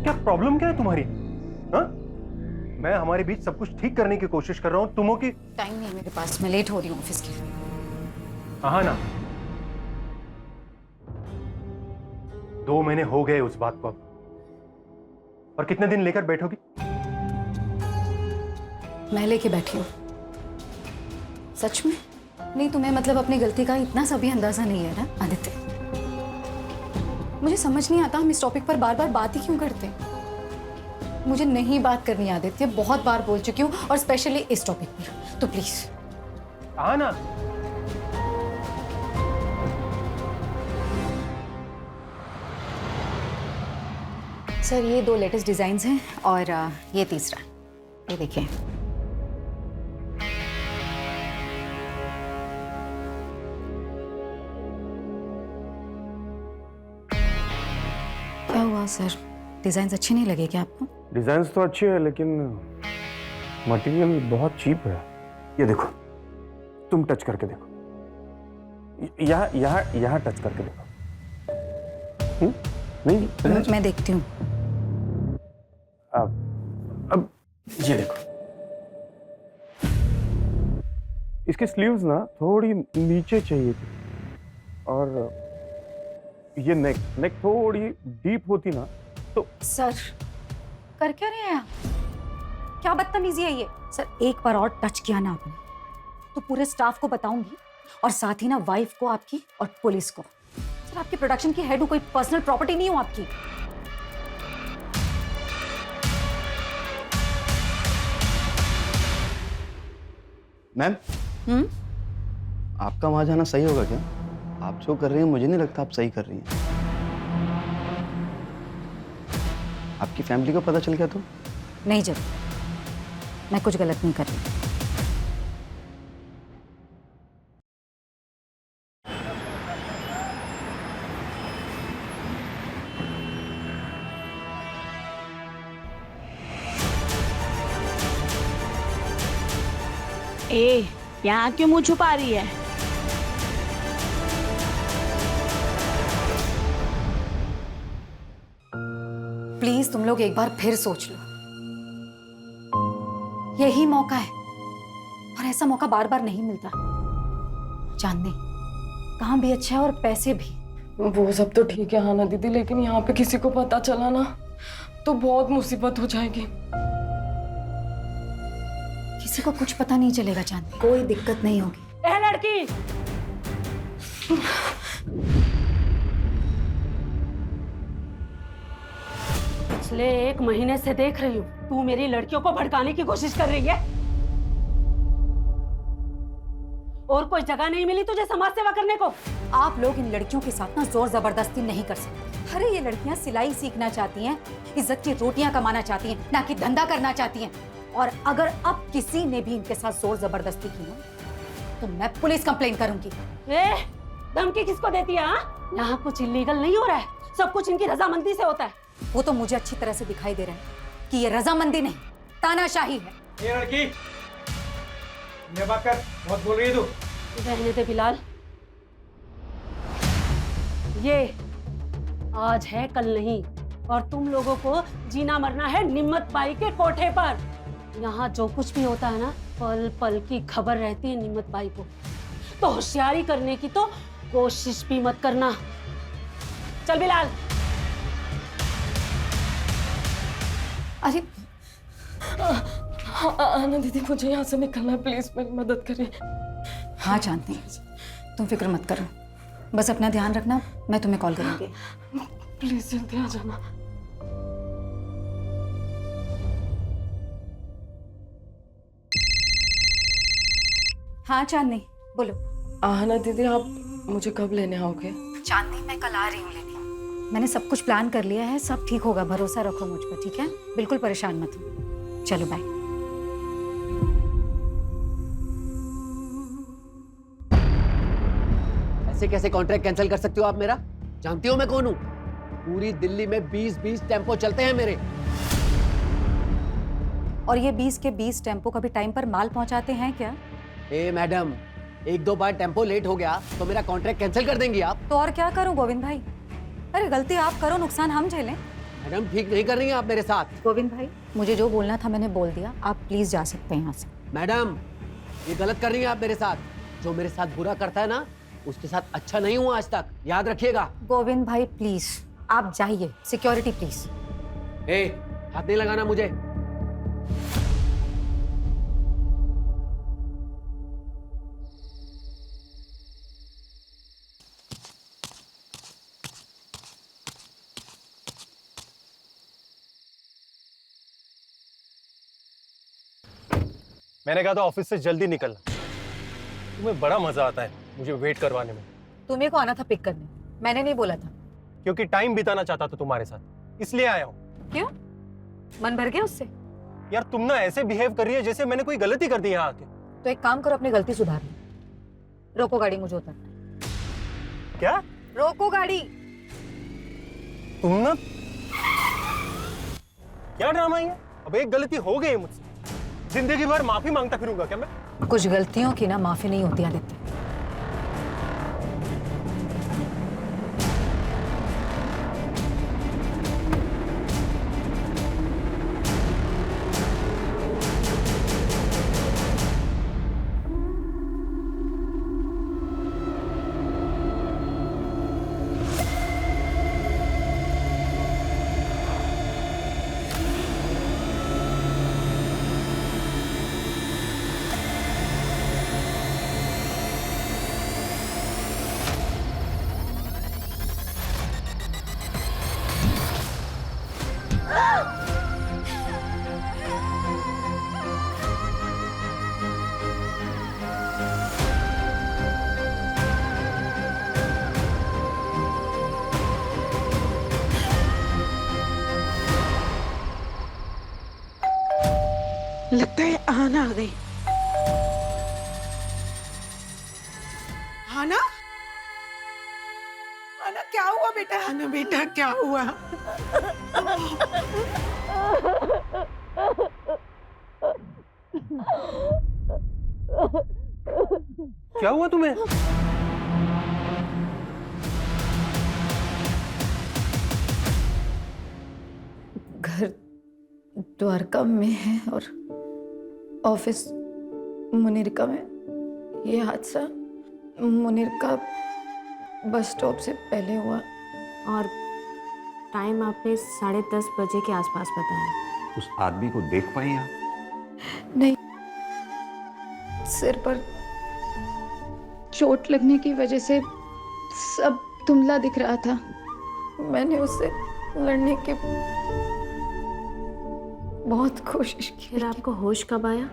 क्या प्रॉब्लम क्या है तुम्हारी? हाँ? मैं हमारे बीच सब कुछ ठीक करने की कोशिश कर रहा हूँ, तुमों की टाइम नहीं है मेरे पास, मैं लेट हो रही हूँ ऑफिस के लिए। हाँ ना, 2 महीने हो गए उस बात को अब, और कितने दिन लेकर बैठोगी? मैं लेके बैठी हूँ। सच में? नहीं, तुम्हें मतलब अपनी गलती का इतना सा भी अंदाजा नहीं है ना आदित्य? मुझे समझ नहीं आता हम इस टॉपिक पर बार बार बात ही क्यों करते हैं। मुझे नहीं बात करनी आदित्य, बहुत बार बोल चुकी हूँ, और स्पेशली इस टॉपिक पर, तो प्लीज। हाँ ना, सर ये 2 लेटेस्ट डिजाइन्स हैं और ये तीसरा, ये देखिए। क्या हुआ सर, डिजाइन्स अच्छे नहीं लगे क्या आपको? डिजाइन्स तो अच्छे हैं लेकिन मटेरियल बहुत चीप है। ये देखो, तुम टच करके देखो, यहाँ यहाँ यहाँ टच करके देखो। नहीं, मैं देखती हूँ। अब ये देखो, इसकी स्लीव्स ना थोड़ी नीचे चाहिए थी, और ये नेक थोड़ी डीप होती ना तो। सर कर क्या रहे हैं आप? क्या बदतमीजी है ये? सर एक बार और टच किया ना आपने तो पूरे स्टाफ को बताऊंगी, और साथ ही ना वाइफ को आपकी और पुलिस को। सर आपकी प्रोडक्शन की हेड हूं, कोई पर्सनल प्रॉपर्टी नहीं हूं आपकी। मैम, आपका वहां जाना सही होगा क्या? आप जो कर रही हैं मुझे नहीं लगता आप सही कर रही हैं। आपकी फैमिली को पता चल गया तो? नहीं जब, मैं कुछ गलत नहीं कर रही। ए, यहाँ क्यों मुंह छुपा रही है? प्लीज तुम लोग एक बार फिर सोच लो, यही मौका है, और ऐसा मौका बार बार नहीं मिलता। चांदनी काम भी अच्छा है और पैसे भी। वो सब तो ठीक है हाना दीदी, लेकिन यहाँ पे किसी को पता चला ना तो बहुत मुसीबत हो जाएगी। किसी को कुछ पता नहीं चलेगा चांदनी, कोई दिक्कत नहीं होगी। ए लड़की, पिछले 1 महीने से देख रही हूँ तू मेरी लड़कियों को भड़काने की कोशिश कर रही है। और कोई जगह नहीं मिली तुझे समाज सेवा करने को? आप लोग इन लड़कियों के साथ ना जोर जबरदस्ती नहीं कर सकते। अरे ये लड़कियां सिलाई सीखना चाहती हैं, इज्जत की रोटियां कमाना चाहती हैं, ना कि धंधा करना चाहती हैं। और अगर अब किसी ने भी इनके साथ जोर जबरदस्ती की ना तो मैं पुलिस कंप्लेन करूंगी। धमकी किसको देती है? यहाँ कुछ इलीगल नहीं हो रहा है, सब कुछ इनकी रजामंदी से होता है। वो तो मुझे अच्छी तरह से दिखाई दे रहा है कि ये रजामंदी नहीं, तानाशाही है। ये लड़की नेबाकर बहुत बोल रही है तू। रहने दे बिलाल, ये आज है कल नहीं, और तुम लोगों को जीना मरना है निम्मत बाई के कोठे पर। यहाँ जो कुछ भी होता है ना, पल पल की खबर रहती है निम्मत बाई को, तो होशियारी करने की तो कोशिश भी मत करना। चल बिलाल। अरे आना दीदी, मुझे यहाँ से निकलना है, प्लीज मेरी मदद करिए। हाँ चांदनी, तुम फिक्र मत करो, बस अपना ध्यान रखना, मैं तुम्हें कॉल करूंगी। प्लीज जल्दी आ जाना। हाँ चांदनी बोलो। आना दीदी, आप मुझे कब लेने आओगे? चांदनी मैं कल आ रही हूँ लेने। मैंने सब कुछ प्लान कर लिया है, सब ठीक होगा, भरोसा रखो मुझ पर, ठीक है? बिल्कुल परेशान मत हो। चलो बाय। ऐसे कैसे कॉन्ट्रैक्ट कैंसिल कर सकती हो आप मेरा? जानती हो मैं कौन हूँ? पूरी दिल्ली में 20-20 टेम्पो चलते हैं मेरे। और ये 20 के 20 टेम्पो कभी टाइम पर माल पहुंचाते हैं क्या? ए मैडम, 1-2 बार टेम्पो लेट हो गया तो मेरा कॉन्ट्रैक्ट कैंसिल कर देंगी आप? तो और क्या करूं गोविंद भाई? अरे गलती आप करो, नुकसान हम झेलें। मैडम ठीक नहीं कर रही हैं आप मेरे साथ। गोविंद भाई, मुझे जो बोलना था मैंने बोल दिया, आप प्लीज जा सकते हैं यहाँ से। मैडम ये गलत कर रही हैं आप मेरे साथ। जो मेरे साथ बुरा करता है ना, उसके साथ अच्छा नहीं हुआ आज तक, याद रखिएगा। गोविंद भाई प्लीज आप जाइए। Security please. ए, हाथ नहीं लगाना मुझे। मैंने कहा था ऑफिस से जल्दी निकलना। तुम्हें बड़ा मजा आता है मुझे वेट करवाने में। तुम्हें को आना था पिक करने, मैंने नहीं बोला था। क्योंकि टाइम बिताना चाहता था तुम्हारे साथ, इसलिए आया हूँ। क्यों, मन भर गया उससे? यार तुम ना ऐसे बिहेव कर रही है जैसे मैंने कोई गलती कर दी यहाँ आके। तो एक काम करो, अपनी गलती सुधार लो। रोको गाड़ी, मुझे उतरना है। क्या? रोको गाड़ी। तुम ना क्या ड्रामा है? अब एक गलती हो गई है मुझसे, जिंदगी भर माफी मांगता फिरूंगा क्या मैं? कुछ गलतियों की ना माफी नहीं होती आदित्य। लगता है आना आ गई। आना, आना क्या हुआ बेटा? आना बेटा क्या हुआ? क्या हुआ तुम्हें? घर द्वारका में है और ऑफिस मुनीरका में। ये हादसा मुनीरका बस स्टॉप से पहले हुआ और टाइम आपने 10:30 बजे के आसपास बताया। उस आदमी को देख पाई आप? नहीं, सिर पर चोट लगने की वजह से सब धुंधला दिख रहा था। मैंने उससे लड़ने की बहुत कोशिश की। फिर आपको होश कब आया?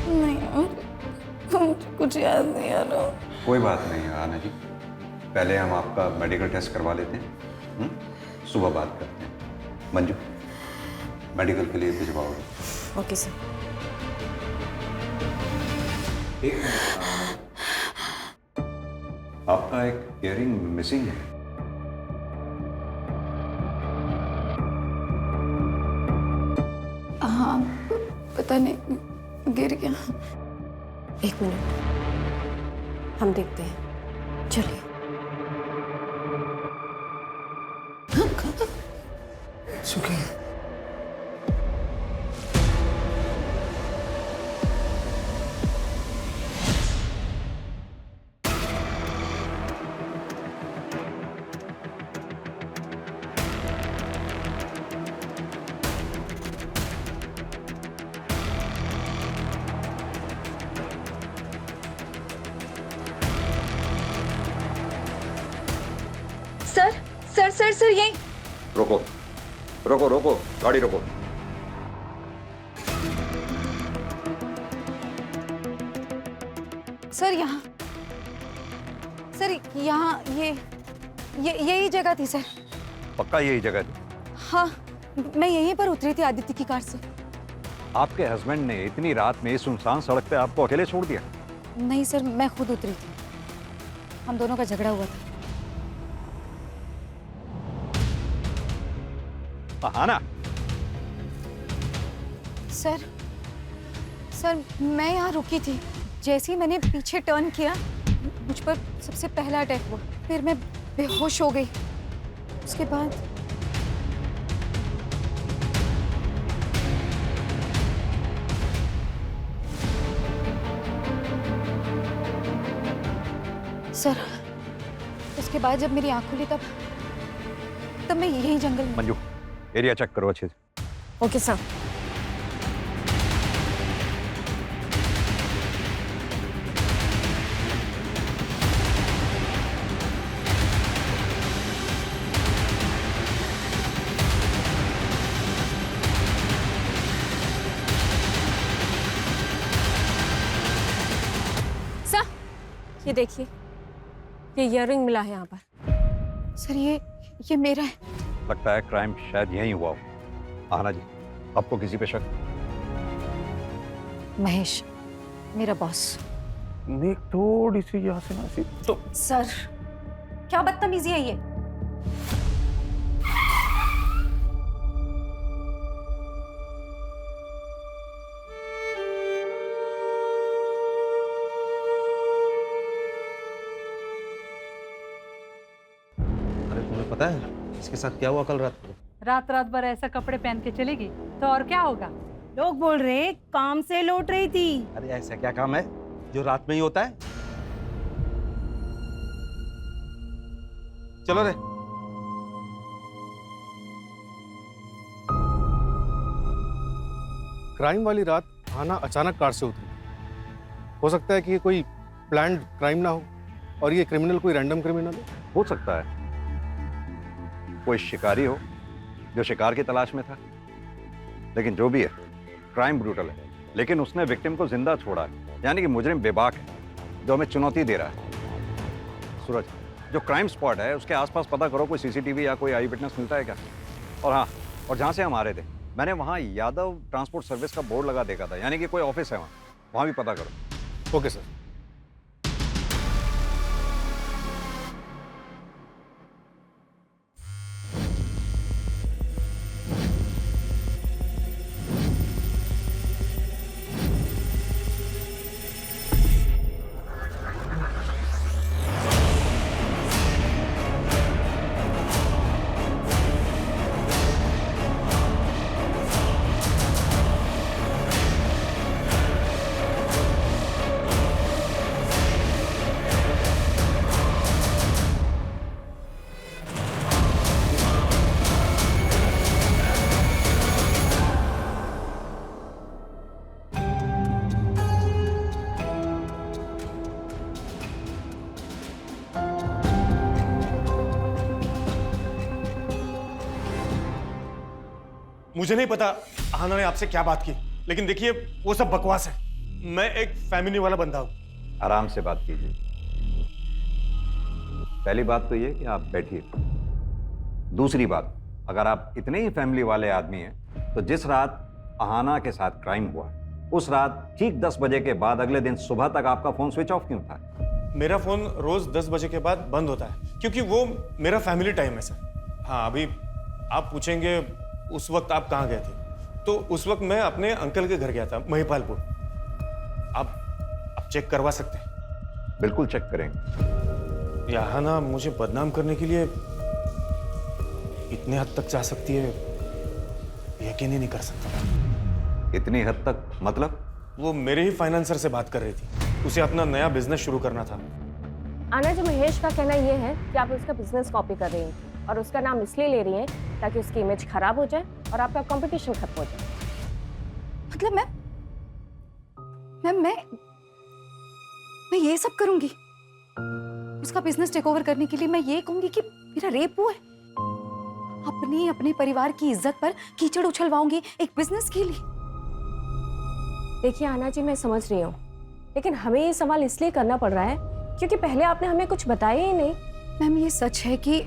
नहीं, मुझे कुछ याद नहीं आ रहा। कोई बात नहीं आना जी, पहले हम आपका मेडिकल टेस्ट करवा लेते हैं, सुबह बात करते हैं। मंजू, मेडिकल के लिए भिजवाओगे? Okay sir. आपका एक इयरिंग मिसिंग है। हाँ, पता नहीं गिर गया। 1 मिनट, हम देखते हैं। चलिए। सर सर सर सर यहीं। रोको रोको रोको, गाड़ी रोको। सर यहाँ, सर यहाँ ये यही जगह थी सर। पक्का यही जगह थी? हाँ, मैं यहीं पर उतरी थी आदित्य की कार से। आपके हस्बैंड ने इतनी रात में इस सुनसान सड़क पे आपको अकेले छोड़ दिया? नहीं सर, मैं खुद उतरी थी। हम दोनों का झगड़ा हुआ था। आना। सर मैं यहाँ रुकी थी जैसे ही मैंने पीछे टर्न किया, मुझ पर सबसे पहला अटैक हुआ। फिर मैं बेहोश हो गई। उसके बाद सर, उसके बाद जब मेरी आंख खुली तब मैं यही जंगल में। मंजू, एरिया चेक करो अच्छे से। Okay sir. सर, ये देखिए, ये ईयररिंग मिला है यहाँ पर। सर ये मेरा है। लगता है क्राइम शायद यहीं हुआ हो। आना जी, आपको किसी पे शक? महेश, मेरा बॉस। नेक थोड़ी सी यहाँ से ना सी तो। सर, क्या बदतमीजी है ये? अरे तुम्हें पता है इसके साथ क्या हुआ कल रात को? रात रात भर ऐसा कपड़े पहन के चलेगी तो और क्या होगा? लोग बोल रहे काम से लौट रही थी। अरे ऐसा क्या काम है जो रात में ही होता है? चलो रे। क्राइम वाली रात आना अचानक कार से उतरी। हो सकता है कि ये कोई प्लान्ड क्राइम ना हो और ये क्रिमिनल कोई रैंडम क्रिमिनल हो सकता है कोई शिकारी हो जो शिकार की तलाश में था। लेकिन जो भी है, क्राइम ब्रूटल है, लेकिन उसने विक्टिम को जिंदा छोड़ा है, यानी कि मुजरिम बेबाक है जो हमें चुनौती दे रहा है। सूरज, जो क्राइम स्पॉट है उसके आसपास पता करो, कोई सीसीटीवी या कोई आई विटनेस मिलता है क्या? और हाँ, और जहाँ से हम आ रहे थे मैंने वहाँ यादव ट्रांसपोर्ट सर्विस का बोर्ड लगा देखा था, यानी कि कोई ऑफिस है वहाँ भी पता करो। Okay sir. मुझे नहीं पता आहाना ने आपसे क्या बात की, लेकिन देखिए वो सब बकवास है। मैं एक फैमिली वाला बंदा हूं। आराम से बात कीजिए। पहली बात तो ये कि आप बैठिए। दूसरी बात, अगर आप इतने ही फैमिली वाले आदमी हैं तो जिस रात आहाना के साथ क्राइम हुआ उस रात ठीक 10 बजे के बाद अगले दिन सुबह तक आपका फोन स्विच ऑफ क्यों था? मेरा फोन रोज 10 बजे के बाद बंद होता है क्योंकि वो मेरा फैमिली टाइम है सर। हाँ, अभी आप पूछेंगे उस वक्त आप कहाँ गए थे, तो उस वक्त मैं अपने अंकल के घर गया था, महिपालपुर। आप चेक करवा सकते हैं। बिल्कुल चेक करेंगे। ये आहाना मुझे बदनाम करने के लिए इतने हद तक जा सकती है, यकीन ही नहीं कर सकता। इतनी हद तक मतलब? वो मेरे ही फाइनेंसर से बात कर रही थी, उसे अपना नया बिजनेस शुरू करना था। आना जी, महेश का कहना ये है कि आप उसका बिजनेस कॉपी कर रही हैं और उसका नाम इसलिए ले रही हैं ताकि उसकी इमेज खराब हो जाए और आपका कंपटीशन खत्म हो जाए। मतलब मैं ये सब करूंगी? उसका बिजनेस टेक ओवर करने के लिए मैं ये कहूंगी कि मेरा रेप हुआ है? अपने परिवार की इज्जत पर कीचड़ उछलवाऊंगी एक बिजनेस के लिए? देखिए आना जी, मैं समझ रही हूँ, लेकिन हमें ये सवाल इसलिए करना पड़ रहा है क्योंकि पहले आपने हमें कुछ बताया ही नहीं। मैम, ये सच है कि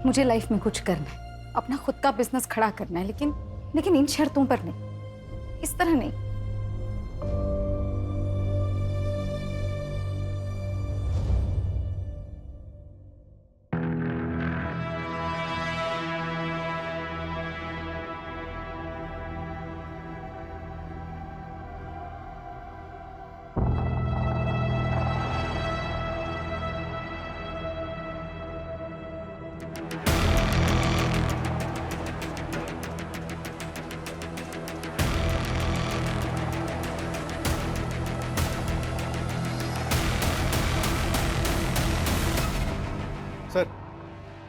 मुझे लाइफ में कुछ करना है, अपना खुद का बिजनेस खड़ा करना है, लेकिन इन शर्तों पर नहीं, इस तरह नहीं।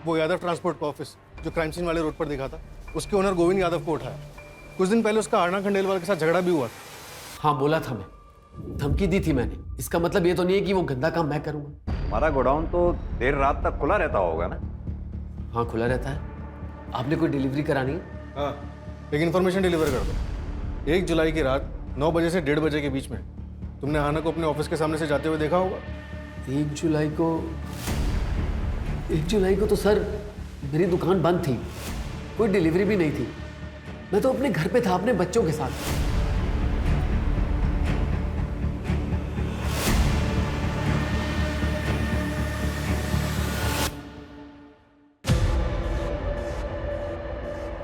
वो यादव ट्रांसपोर्ट का ऑफिस जो क्राइम सीन वाले रोड पर दिखा था, उसके ओनर गोविंद यादव को उठाया। कुछ दिन पहले उसका आरना खंडेलवाल के साथ झगड़ा भी हुआ था। हाँ बोला था, मैं धमकी दी थी मैंने। इसका मतलब ये तो नहीं है कि वो गंदा काम मैं करूंगा। हमारा गोडाउन तो देर रात तक खुला रहता होगा ना? हाँ खुला रहता है। आपने कोई डिलीवरी करानी है? हाँ, एक इन्फॉर्मेशन डिलीवर कर दो। 1 जुलाई की रात 9 बजे से 1:30 बजे के बीच में तुमने हाना को अपने ऑफिस के सामने से जाते हुए देखा होगा। 1 जुलाई को तो सर मेरी दुकान बंद थी, कोई डिलीवरी भी नहीं थी। मैं तो अपने घर पे था अपने बच्चों के साथ।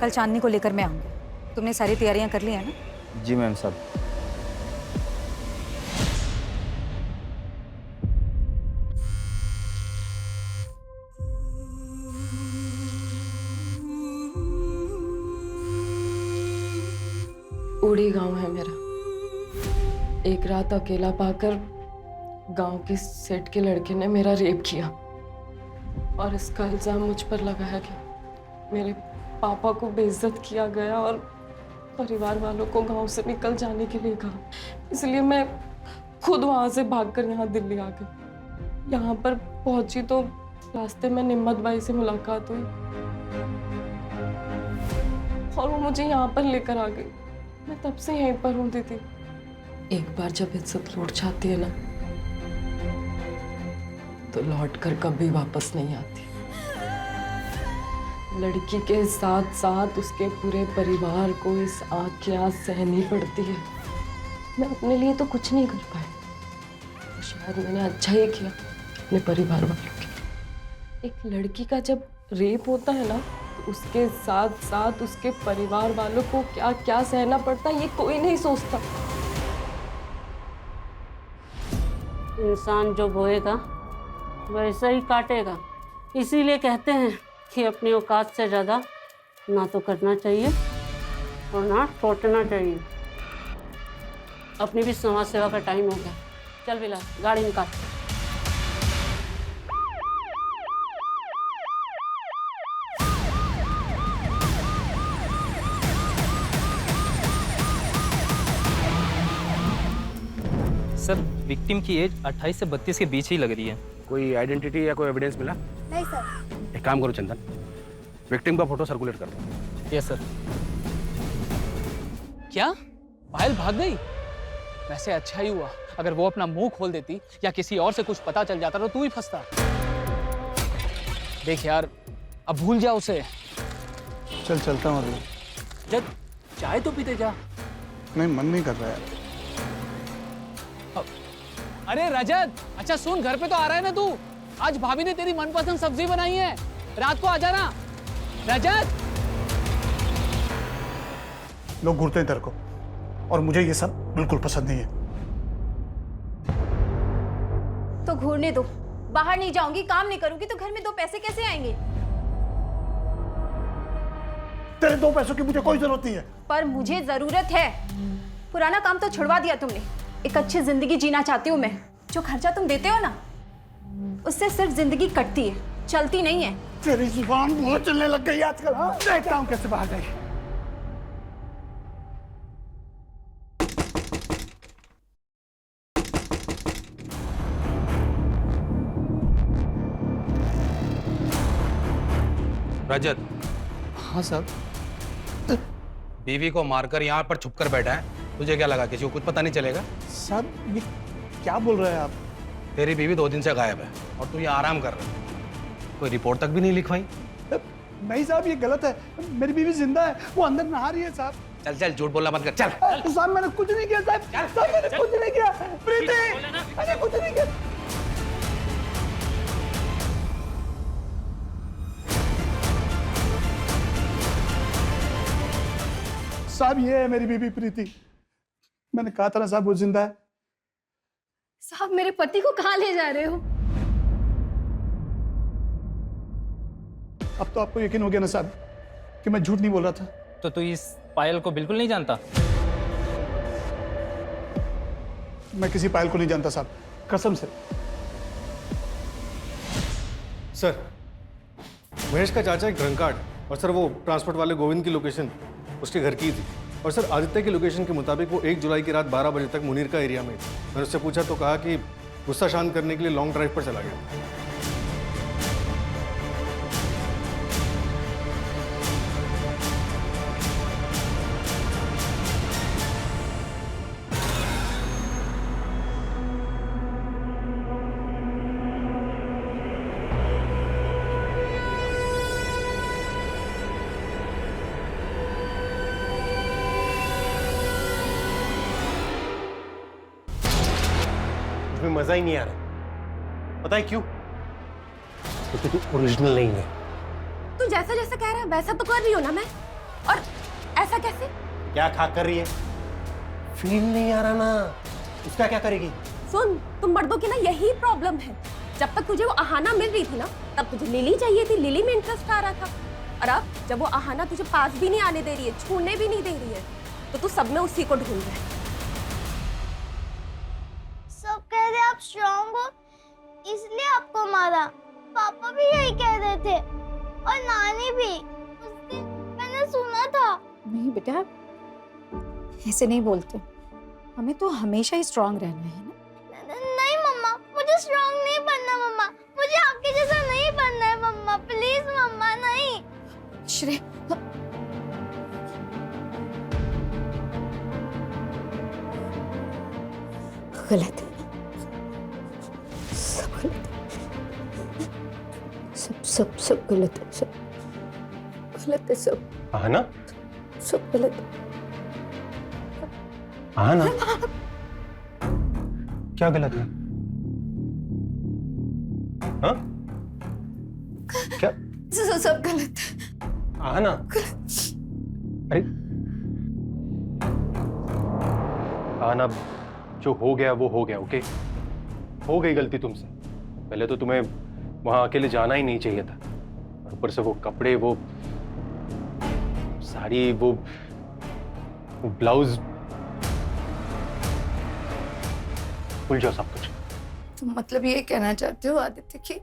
कल चांदनी को लेकर मैं आऊंगी। तुमने सारी तैयारियां कर ली है ना? जी मैम साहब। उड़ी गांव है मेरा। एक रात अकेला पाकर गांव के सेठ के लड़के ने मेरा रेप किया और इसका इल्जाम मुझ पर लगाया गया। मेरे पापा को बेइज्जत किया गया और परिवार वालों को गांव से निकल जाने के लिए कहा। इसलिए मैं खुद वहां से भागकर यहाँ दिल्ली आ गई। यहाँ पर पहुंची तो रास्ते में निम्मत बाई से मुलाकात हुई और वो मुझे यहाँ पर लेकर आ गई। मैं तब से यहीं पर हूँ दीदी। एक बार जब इज्जत लौट जाती है ना तो लौट कर कभी वापस नहीं आती। लड़की के साथ साथ उसके पूरे परिवार को इस आग की आग सहनी पड़ती है। मैं अपने लिए तो कुछ नहीं कर पाई, तो शायद मैंने अच्छा ही किया अपने परिवार वालों के लिए। एक लड़की का जब रेप होता है ना तो उसके साथ साथ उसके परिवार वालों को क्या क्या सहना पड़ता है ये कोई नहीं सोचता। इंसान जो बोएगा वैसा ही काटेगा। इसीलिए कहते हैं कि अपनी औकात से ज़्यादा ना तो करना चाहिए और ना सोचना चाहिए। अपनी भी समाज सेवा का टाइम हो गया। चल बिला, गाड़ी निकाल। सर, विक्टिम की एज 28 से 32 के बीच ही लग रही है। कोई आइडेंटिटी या कोई एविडेंस मिला? नहीं सर। एक काम करो चंदन, विक्टिम का फोटो सर्कुलेट कर दो। Yes sir. क्या पायल भाग गई? वैसे अच्छा ही हुआ, अगर वो अपना मुंह खोल देती या किसी और से कुछ पता चल जाता तो तू ही फंसता। देख यार, अब भूल जा उसे। चल चलता हूँ अभी। जब चाय तो पीते जा। नहीं, मन नहीं कर रहा है। अरे रजत, अच्छा सुन, घर पे तो आ रहा है ना तू? आज भाभी ने तेरी मनपसंद सब्जी बनाई है, रात को आ जाना। रजत, लोग घूरते हैं तेरे को और मुझे ये सब बिल्कुल पसंद नहीं है। तो घूरने दो, बाहर नहीं जाऊंगी, काम नहीं करूंगी तो घर में 2 पैसे कैसे आएंगे? तेरे 2 पैसों की मुझे कोई जरूरत नहीं है। पर मुझे जरूरत है। पुराना काम तो छुड़वा दिया तुमने। एक अच्छी जिंदगी जीना चाहती हूँ मैं। जो खर्चा तुम देते हो ना उससे सिर्फ जिंदगी कटती है, चलती नहीं है। तेरी जुबान बहुत चलने लग गई आजकल। हाँ, देखता हूँ कैसे बाहर जाएगी। रजत। हाँ साहब। बीवी को मारकर यहाँ पर छुपकर बैठा है, तुझे क्या लगा किसी को कुछ पता नहीं चलेगा? साहब ये क्या बोल रहे हैं आप? तेरी बीवी 2 दिन से गायब है और तू यहाँ आराम कर रहा है। कोई रिपोर्ट तक भी नहीं लिखवाई? नहीं साहब, ये गलत है। मेरी बीवी जिंदा है, वो अंदर नहा रही है साहब। चल चल, झूठ बोलना बंद कर। चल साहब, मैंने कुछ नहीं किया साहब। साहब मैंने कुछ नहीं किया। प्रीति, मैंने कुछ नहीं किया। साहब ये है मेरी बीबी प्रीति। मैंने कहा था ना साहब वो जिंदा है। साहब मेरे पति को कहाँ ले जा रहे हो? अब तो आपको यकीन हो गया ना साहब कि मैं झूठ नहीं बोल रहा था। तो तू इस पायल को बिल्कुल नहीं जानता? मैं किसी पायल को नहीं जानता साहब, कसम से। सर, महेश का चाचा एक ड्रंकार्ड है और सर वो ट्रांसपोर्ट वाले गोविंद की लोकेशन उसके घर की थी और सर आदित्य की लोकेशन के मुताबिक वो 1 जुलाई की रात 12 बजे तक मुनीर का एरिया में थी। मैंने उससे पूछा तो कहा कि गुस्सा शांत करने के लिए लॉन्ग ड्राइव पर चला गया। उसमें मजा ही नहीं आ रहा। पता है क्यों? क्योंकि तू ओरिजिनल नहीं है। तू जैसा जैसा कह रहा है वैसा तो कर रही हो ना मैं, और ऐसा कैसे? क्या खा कर रही है? फील नहीं आ रहा ना, उसका क्या करेगी? सुन, तुम मर्दों की ना यही प्रॉब्लम है। जब तक तुझे वो आहाना मिल रही थी ना, तब तुझे लिली चाहिए थी, लिली में इंटरेस्ट आ रहा था। और अब जब वो आहाना तुझे पास भी नहीं आने दे रही है, छूने भी नहीं दे रही है, तो तू सब में उसी को ढूंढ रहा है। सब कह रहे आप स्ट्रांग हो इसलिए आपको मारा। पापा भी यही कह रहे थे और नानी भी। उस दिन मैंने सुना था। नहीं बेटा, ऐसे नहीं बोलते। हमें तो हमेशा ही स्ट्रांग रहना है ना। नहीं मम्मा, मुझे स्ट्रांग नहीं बनना मम्मा। मुझे आपके जैसा नहीं बनना है मम्मा। प्लीज मम्मा, नहीं। श्रेय, गलत है, सब गलत है, सब गलत है, सब गलत है, सब आहाना, सब गलत है। आहाना, क्या गलत है? हाँ? क्या? सब गलत है। आहाना, अरे आहाना, जो हो गया वो हो गया, ओके? हो गई गलती तुमसे। पहले तो तुम्हें वहां अकेले जाना ही नहीं चाहिए था, और ऊपर से वो कपड़े, वो साड़ी, वो ब्लाउज, भूल जाओ सब कुछ। तुम मतलब ये कहना चाहते हो आदित्य कि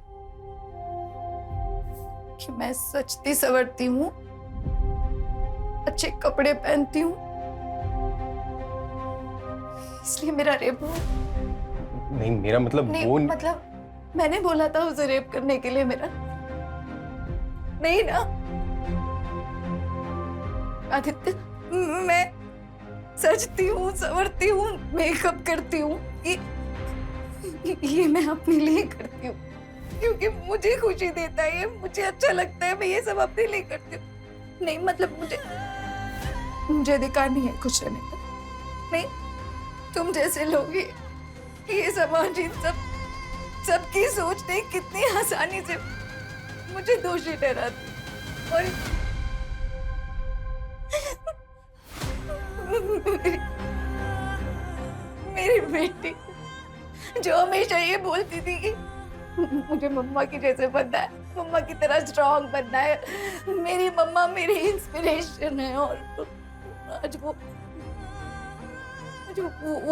मैं सजती सवरती हूँ, अच्छे कपड़े पहनती हूँ, इसलिए मेरा रेप हुआ? नहीं, मेरा मतलब नहीं, वो मतलब मैंने बोला था उसे रेप करने के लिए मेरा, नहीं ना आदित्य? मैं सजती हूँ, संवरती हूँ, मेकअप करती हूँ, ये मैं अपने लिए करती हूँ क्योंकि मुझे खुशी देता है, मुझे अच्छा लगता है, मैं ये सब अपने लिए करती हूँ। नहीं मतलब मुझे अधिकार नहीं है खुश रहने का। नहीं, तुम जैसे लोग ये समाज, इन सबकी सोच ने कितनी आसानी से मुझे दोषी ठहराती। और मेरी बेटी जो हमेशा ये बोलती थी कि मुझे मम्मा की जैसे बनना है, मम्मा की तरह स्ट्रांग बनना है, मेरी मम्मा मेरी इंस्पिरेशन है, और आज वो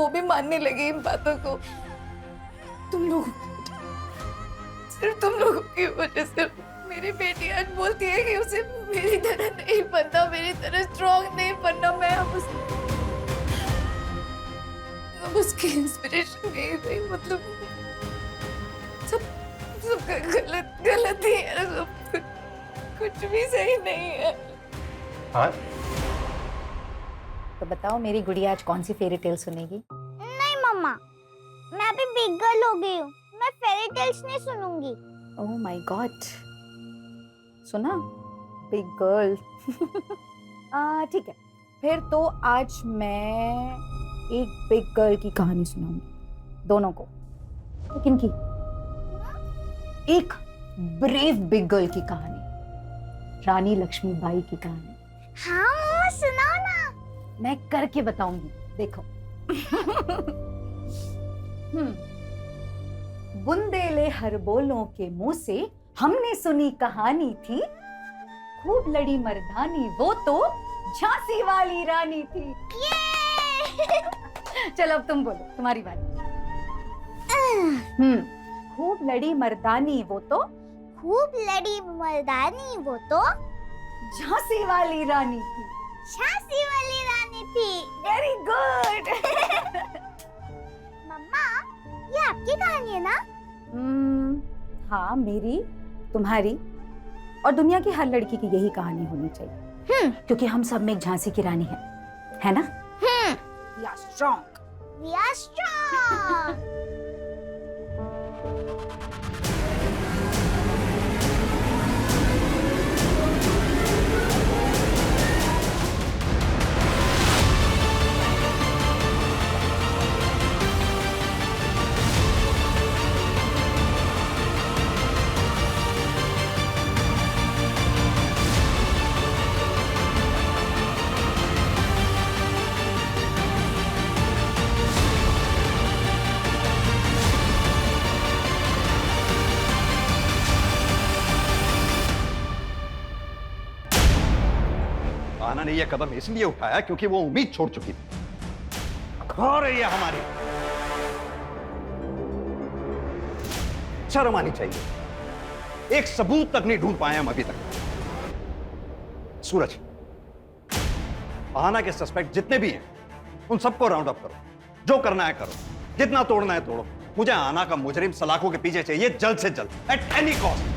भी मानने लगी इन बातों को। तुम लोग, सिर्फ तुम लोगों की वजह से मेरी बेटी आज बोलती है कि उसे मेरी तरह नहीं बनना, मेरी तरह स्ट्रांग नहीं बनना। मैं अब उसकी इंस्पिरेशन नहीं रही। मतलब सब गलत ही है, सब कुछ भी सही नहीं है। हाँ? तो बताओ मेरी गुड़िया आज कौन सी फेरी टेल सुनेगी? नहीं मम्मा, मैं अभी बिग गर्ल हो गई हूँ, मैं फेरी टेल्स नहीं सुनूंगी। ओह माय गॉड, सुना? Big girl. ठीक है, फिर तो आज मैं एक बिग गर्ल की कहानी सुनाऊंगी दोनों को। लेकिन की एक ब्रेव बिग गर्ल की कहानी, रानी लक्ष्मीबाई की कहानी। हाँ मम्मा, सुनाओ ना। मैं करके बताऊंगी, देखो। बुंदेले हर बोलों के मुंह से हमने सुनी कहानी थी, खूब लड़ी मर्दानी वो तो झांसी वाली रानी थी। चलो अब तुम बोलो, तुम्हारी बारी। खूब लड़ी मर्दानी वो तो खूब लड़ी मर्दानी वो तो झांसी वाली रानी थी। झांसी वाली रानी थी। Very good. मम्मा, ये आपकी कहानी है ना? हाँ, मेरी, तुम्हारी और दुनिया की हर लड़की की यही कहानी होनी चाहिए। क्योंकि हम सब में एक झांसी की रानी है ना? We are strong. We are strong. आना ने यह कदम इसलिए उठाया क्योंकि वो उम्मीद छोड़ चुकी थी। खा रही है हमारी। शर्म आनी चाहिए। एक सबूत तक नहीं ढूंढ पाए हम अभी तक। सूरज, आना के सस्पेक्ट जितने भी हैं उन सबको राउंड अप करो। जो करना है करो, जितना तोड़ना है तोड़ो। मुझे आना का मुजरिम सलाखों के पीछे चाहिए जल्द से जल्द, at any cost.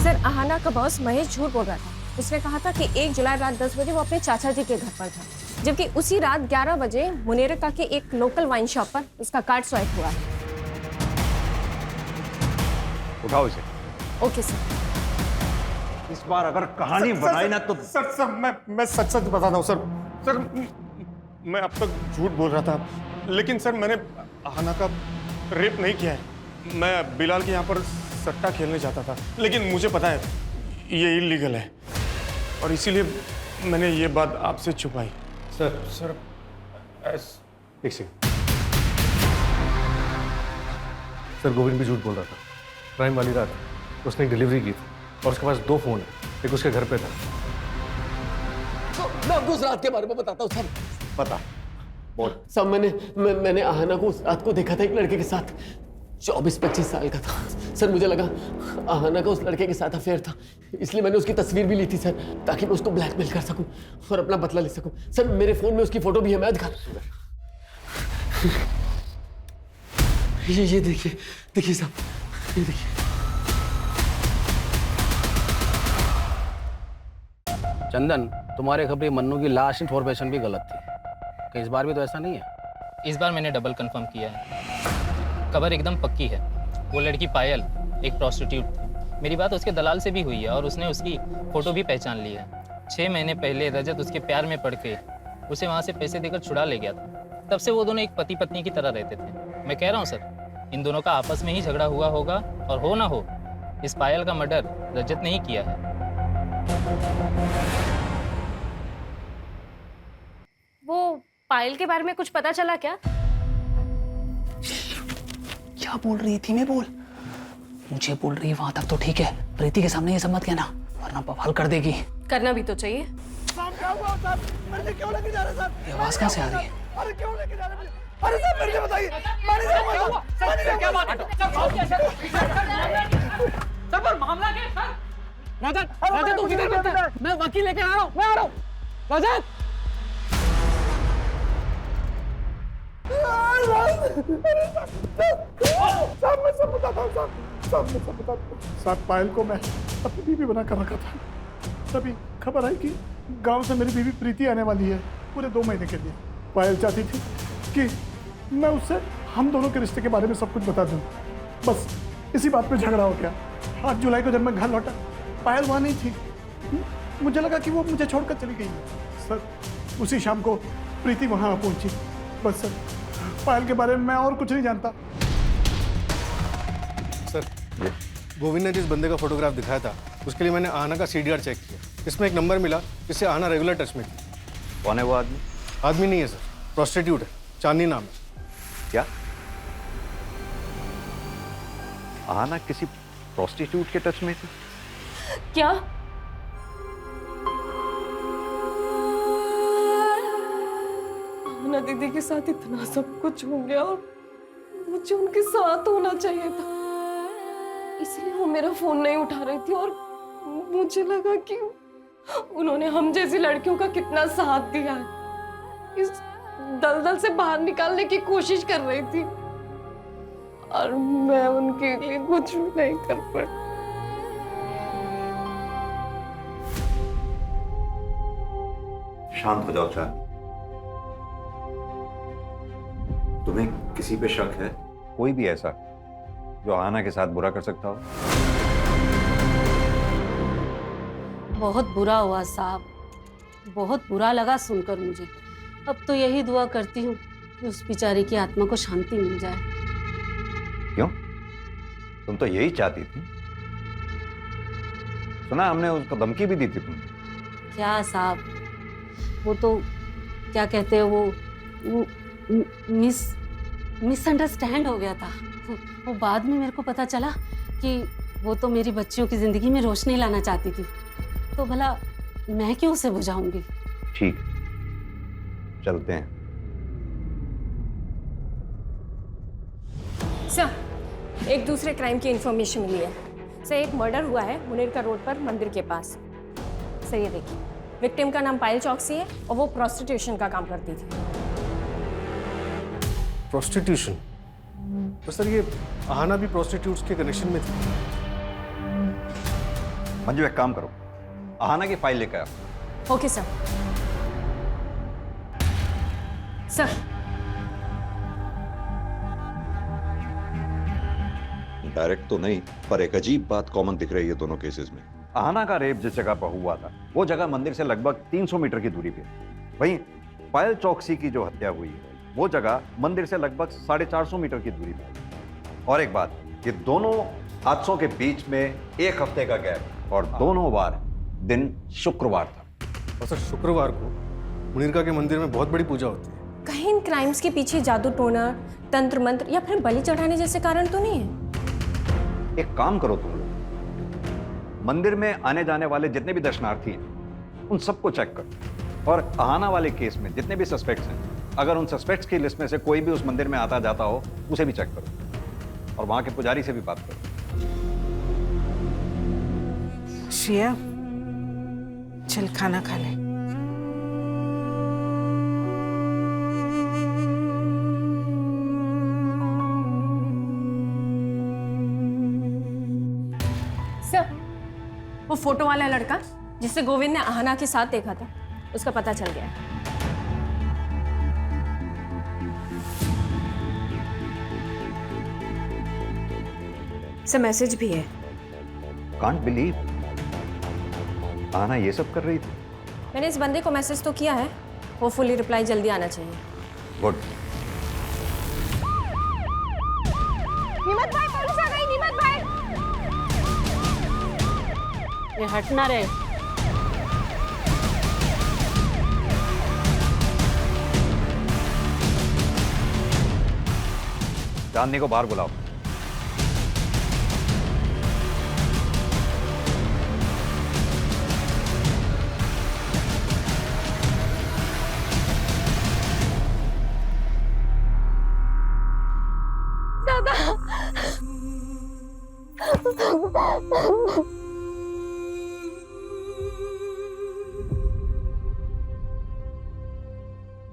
Sir, Aahana का बॉस महेश झूठ बोल रहा था। उसने कहा था कि 1 जुलाई रात 10 बजे वो अपने चाचा जी के घर पर था, जबकि उसी रात 11 बजे मुनेरका के एक लोकल वाइन शॉप पर उसका कार्ड स्वाइप हुआ है। उठाओ इसे। Okay sir. इस बार अगर कहानी बनाई ना तो सर मैं सच बता रहा हूँ सर। सर, मैं अब तक झूठ बोल रहा था, लेकिन सर मैंने आहाना का रेप नहीं किया है। मैं बिलाल के यहाँ पर सट्टा खेलने जाता था, लेकिन मुझे पता है ये इलीगल है और इसीलिए मैंने ये बात आपसे छुपाई। सर एक सेकंड। सर, गोविंद भी झूठ बोल रहा था। क्राइम वाली रात उसने एक डिलीवरी की थी और उसके पास 2 फोन है। एक उसके घर पे था। तो मैं आपको उस रात के बारे में बताता हूँ सर। पता बोल। सब मैंने आहाना को उस रात को देखा था एक लड़के के साथ। 24-25 साल का था सर। मुझे लगा आहाना का उस लड़के के साथ अफेयर था, इसलिए मैंने उसकी तस्वीर भी ली थी सर, ताकि मैं उसको ब्लैकमेल कर सकूं और अपना बदला ले सकूं। सर, मेरे फोन में उसकी फोटो भी है, मैं दिखा। ये देखिए साहब, ये देखिए। चंदन, तुम्हारे खबरी मन्नू की लास्ट इन्फॉर्मेशन भी गलत थी। कि इस बार भी तो ऐसा नहीं है? इस बार मैंने डबल कंफर्म किया है। खबर एकदम पक्की है। वो लड़की पायल एक प्रोस्टिट्यूट थी। मेरी बात उसके दलाल से भी हुई है और उसने उसकी फ़ोटो भी पहचान ली है। 6 महीने पहले रजत उसके प्यार में पड़ के उसे वहाँ से पैसे देकर छुड़ा ले गया था। तब से वो दोनों एक पति पत्नी की तरह रहते थे। मैं कह रहा हूँ सर, इन दोनों का आपस में ही झगड़ा हुआ होगा और हो ना हो, इस पायल का मर्डर रजत ने ही किया है। वो पायल के बारे में कुछ पता चला क्या? क्या बोल रही थी? मैं बोल, मुझे बोल रही है वहां तक तो ठीक है। प्रीति के सामने ये सब मत कहना, वरना बवाल कर देगी। करना भी तो चाहिए। ये आवाज कहाँ से आ रही है? अरे क्यों लेके जा रहे हैं? अरे साहब मेरे को बताइए। क्या बात है? सर, पर मामला क्या है सर? राजन तू किधर करता है? मैं वकील लेके आ रहा हूँ, मैं आ रहा हूँ। राजन, साहब मैं सब बताता हूँ साहब। साहब मैं सब बता दूं। साहब पायल को मैं अपनी बीवी बना कर रखा था, तभी खबर आई कि गांव से मेरी बीवी प्रीति आने वाली है पूरे 2 महीने के लिए। पायल चाहती थी कि मैं उससे हम दोनों के रिश्ते के बारे में सब कुछ बता दूं। बस इसी बात पे झगड़ा हो गया। 8 जुलाई को जब मैं घर लौटा, पायल वहाँ नहीं थी। मुझे लगा कि वो मुझे छोड़कर चली गई है। सर उसी शाम को प्रीति वहाँ पहुंची। बस सर, पायल के बारे में मैं और कुछ नहीं जानता। सर गोविंद ने जिस बंदे का फोटोग्राफ दिखाया था उसके लिए मैंने आहना का CDR चेक किया। इसमें एक नंबर मिला जिससे आहना रेगुलर टच में थी। कौन है वो आदमी? आदमी नहीं है सर, प्रोस्टिट्यूट है, चांदनी नाम है। क्या आहना किसी प्रोस्टिट्यूट के टच में थी? क्या? आमना दीदी के साथ इतना सब कुछ हो गया और मुझे उनके साथ होना चाहिए था, इसलिए वो मेरा फोन नहीं उठा रही थी। और मुझे लगा कि उन्होंने हम जैसी लड़कियों का कितना साथ दिया है, इस दलदल से बाहर निकालने की कोशिश कर रही थी और मैं उनके लिए कुछ भी नहीं कर पाई। शांत हो जाओ चांद। तुम्हें किसी पे शक है? कोई भी ऐसा जो आहना के साथ बुरा कर सकता हो? बहुत बुरा हुआ साहब, बहुत बुरा लगा सुनकर मुझे। अब तो यही दुआ करती हूँ कि उस बेचारी की आत्मा को शांति मिल जाए। क्यों? तुम तो यही चाहती थी। सुना हमने उसको धमकी भी दी थी तुमने। क्या साहब, वो तो क्या कहते हैं वो मिसअंडरस्टैंड हो गया था। वो बाद में मेरे को पता चला कि वो तो मेरी बच्चियों की जिंदगी में रोशनी लाना चाहती थी, तो भला मैं क्यों उसे बुझाऊंगी। ठीक, चलते हैं। सर एक दूसरे क्राइम की इंफॉर्मेशन मिली है। सर एक मर्डर हुआ है मुनीर का रोड पर मंदिर के पास। सर ये देखिए, विक्टिम का नाम पायल चौकसी है और वो प्रोस्टिट्यूशन का काम करती थी। प्रोस्टिट्यूशन? तो सर ये आहना भी प्रोस्टिट्यूट्स के कनेक्शन में थी। मंजू एक काम करो, आहना की फाइल लेकर आओ। Okay sir. सर डायरेक्ट तो नहीं, पर एक अजीब बात कॉमन दिख रही है दोनों केसेस में। आहना का रेप जिस जगह पर हुआ था वो जगह मंदिर से लगभग 300 मीटर की दूरी पे। वहीं पायल चौकसी की जो हत्या हुई है वो जगह मंदिर से लगभग 450 मीटर की दूरी पे। और एक बात, ये दोनों हादसों के बीच में 1 हफ्ते का गैप और दोनों बार दिन शुक्रवार था। और सर शुक्रवार को मुनीरका के मंदिर में बहुत बड़ी पूजा होती है। कहीं इन क्राइम्स के पीछे जादू टोना, तंत्र मंत्र या फिर बलि चढ़ाने जैसे कारण तो नहीं है? एक काम करो तुम लोग, मंदिर में आने जाने वाले जितने भी दर्शनार्थी हैं उन सबको चेक करो, और आहना वाले केस में जितने भी सस्पेक्ट्स हैं, अगर उन सस्पेक्ट्स की लिस्ट में से कोई भी उस मंदिर में आता जाता हो उसे भी चेक करो, और वहां के पुजारी से भी बात करो। श्रेया चल खाना खा ले। सर वो फोटो वाला लड़का जिसे गोविंद ने आहना के साथ देखा था, उसका पता चल गया है। सर मैसेज भी है। कांट बिलीव आहना ये सब कर रही थी। मैंने इस बंदे को मैसेज तो किया है, होपफुली रिप्लाई जल्दी आना चाहिए। गुड। निमत भाई, पुलिस आ गई। निमत भाई, ये हटना रे। चांदनी को बाहर बुलाओ।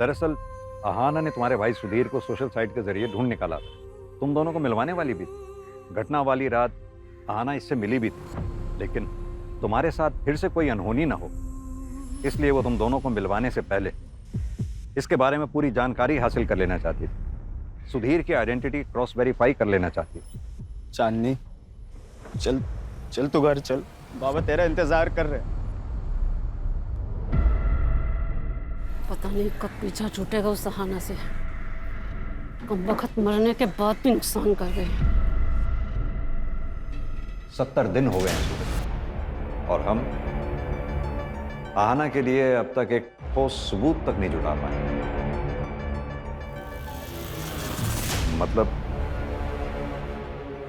दरअसल आहना ने तुम्हारे भाई सुधीर को सोशल साइट के जरिए ढूंढ निकाला था। तुम दोनों को मिलवाने वाली भी थी, घटना वाली रात आना इससे मिली भी थी, लेकिन तुम्हारे साथ फिर से कोई अनहोनी ना हो, इसलिए वो तुम दोनों को मिलवाने से पहले इसके बारे में पूरी जानकारी हासिल कर लेना चाहती थी। सुधीर की आइडेंटिटी क्रॉस वेरीफाई कर लेना चाहती थी। चांदनी, चल चल तू घर चल, बाबा तेरा इंतजार कर रहे हैं। पता नहीं कब पीछा छूटेगा उस सहाना से। कम वक्त मरने के बाद भी नुकसान कर गए। 70 दिन हो गए हैं सुधीर, और हम आहाना के लिए अब तक एक ठोस सबूत तक नहीं जुटा पाए। मतलब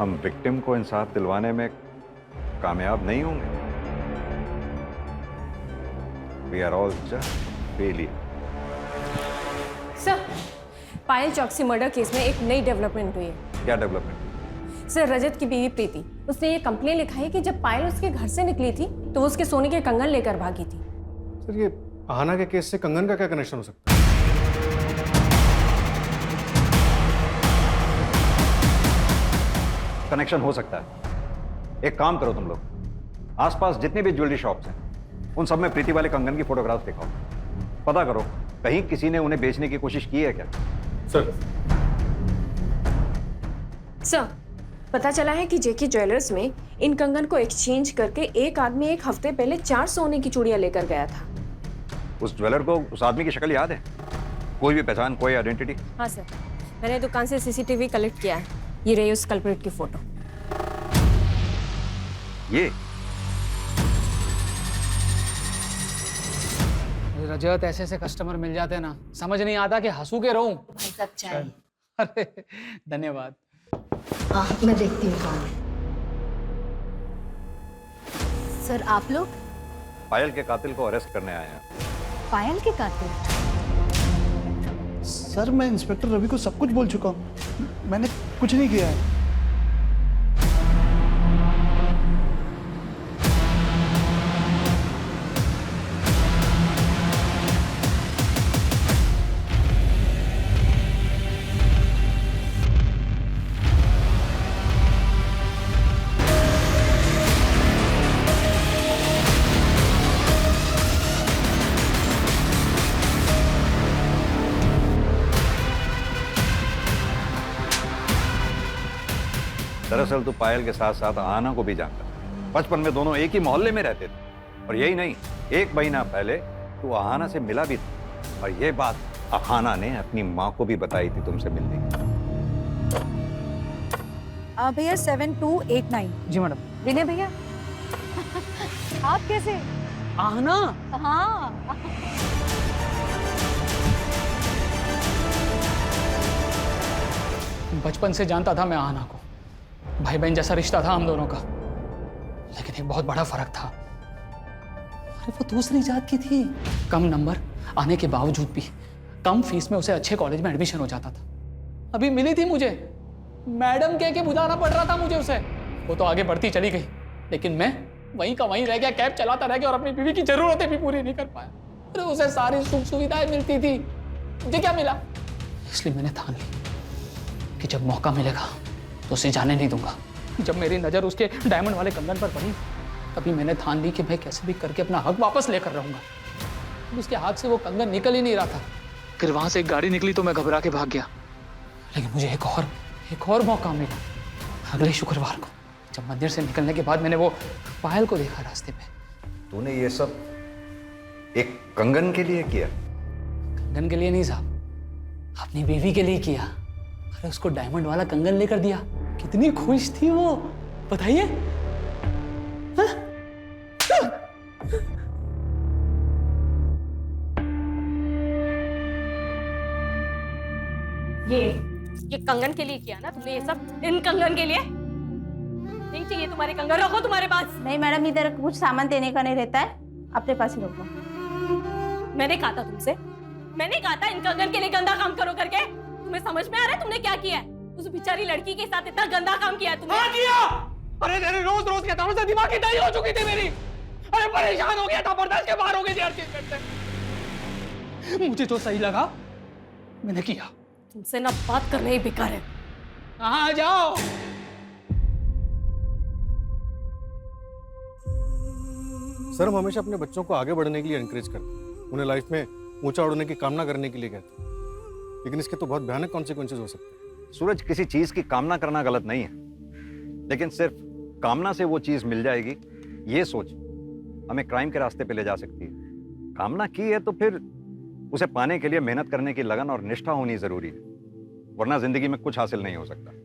हम विक्टिम को इंसाफ दिलवाने में कामयाब नहीं होंगे। We are all just failure. Sir, Payal Chauksey murder case में एक नई डेवलपमेंट हुई है। क्या डेवलपमेंट? सर, रजत की बीवी प्रीति, उसने ये कंप्लेन लिखा है कि जब पायल उसके घर से निकली थी तो वो उसके सोने के कंगन लेकर भागी थी। सर, ये आहाना के केस से कंगन का क्या कनेक्शन हो सकता है? कनेक्शन हो सकता है। एक काम करो तुम लोग, आसपास जितनी भी ज्वेलरी शॉप्स हैं उन सब में प्रीति वाले कंगन की फोटोग्राफ दिखाओ। पता करो कहीं किसी ने उन्हें बेचने की कोशिश की है क्या। सर, पता चला है कि जेके ज्वेलर्स में इन कंगन को एक्सचेंज करके एक आदमी एक हफ्ते पहले 4 सोने की चूड़ियां लेकर गया था। उस ज्वेलर को उस आदमी की शक्ल याद है? कोई भी पहचान, कोई आइडेंटिटी? हाँ सर, मैंने दुकान से सीसीटीवी कलेक्ट किया है। ये रही उस कल्प्रिट की फोटो। ये रजत, ऐसे ऐसे कस्टमर मिल जाते हैं ना, समझ नहीं आता कि हंसू के रहूं। अरे धन्यवाद। मैं देखती हूँ कौन है। सर, आप लोग? पायल के कातिल को अरेस्ट करने आए हैं। पायल के कातिल? सर, मैं इंस्पेक्टर रवि को सब कुछ बोल चुका हूँ, मैंने कुछ नहीं किया है। दरअसल तू पायल के साथ साथ आहाना को भी जानता था। बचपन में दोनों एक ही मोहल्ले में रहते थे। और यही नहीं, 1 महीना पहले तू आहाना से मिला भी था, और ये बात आहाना ने अपनी माँ को भी बताई थी तुमसे मिलने की। भैया 7289। जी मैडम। विनय भैया, आप कैसे? आहाना? हाँ। बचपन से जानता था मैं आहाना को, भाई बहन जैसा रिश्ता था हम दोनों का। लेकिन एक बहुत बड़ा फर्क था, अरे वो दूसरी जात की थी। कम नंबर आने के बावजूद भी कम फीस में उसे अच्छे कॉलेज में एडमिशन हो जाता था। अभी मिली थी मुझे, मैडम कह के बुलाना पड़ रहा था मुझे उसे। वो तो आगे बढ़ती चली गई, लेकिन मैं वहीं का वहीं रह गया, कैब चलाता रह गया और अपनी बीवी की जरूरतें भी पूरी नहीं कर पाया। अरे उसे सारी सुख सुविधाएं मिलती थी, मुझे क्या मिला? इसलिए मैंने ठान ली कि जब मौका मिलेगा तो उसे जाने नहीं दूंगा। जब मेरी नजर उसके डायमंड वाले कंगन पर पड़ी, तभी मैंने ठान ली कि मैं कैसे भी करके अपना हक वापस लेकर रहूंगा। उसके हाथ से वो कंगन निकल ही नहीं रहा था। फिर वहां से एक गाड़ी निकली तो मैं घबरा के भाग गया। लेकिन मुझे एक और मौका मिला अगले शुक्रवार को, जब मंदिर से निकलने के बाद मैंने वो पायल को देखा रास्ते पे। तूने ये सब एक कंगन के लिए किया? कंगन के लिए नहीं साहब, अपनी बीवी के लिए किया। अरे उसको डायमंड वाला कंगन लेकर दिया, कितनी खुश थी वो, बताइए। ये कंगन के लिए किया ना तुमने ये सब? इन कंगन के लिए नहीं चाहिए तुम्हारे कंगन, रखो तुम्हारे पास। नहीं मैडम, इधर कुछ सामान देने का नहीं रहता है, अपने पास ही रखो। मैंने कहा था तुमसे, मैंने कहा था इन कंगन के लिए गंदा काम करो करके। तुम्हें समझ में आ रहा है तुमने क्या किया है? उस बेचारी लड़की के साथ इतना गंदा काम किया तुमने। हाँ किया। अरे तेरे रोज के तारों से दिमाग की दही हो चुकी थी मेरी। अरे परेशान हो गया था, बर्दाश्त के बाहर हो गई थी हर चीज करते। मुझे जो सही लगा मैंने किया। तुमसे ना बात करना ही बेकार है। हाँ जाओ। सर, हम हमेशा अपने बच्चों को आगे बढ़ने के लिए एनकरेज करते हैं, उन्हें लाइफ में ऊंचा उड़ने की कामना करने के लिए कहते हैं, लेकिन इसके तो बहुत भयानक कॉन्सिक्वेंसेज हो सकते हैं। सूरज, किसी चीज की कामना करना गलत नहीं है, लेकिन सिर्फ कामना से वो चीज मिल जाएगी, ये सोच हमें क्राइम के रास्ते पे ले जा सकती है। कामना की है तो फिर उसे पाने के लिए मेहनत करने की लगन और निष्ठा होनी जरूरी है, वरना जिंदगी में कुछ हासिल नहीं हो सकता।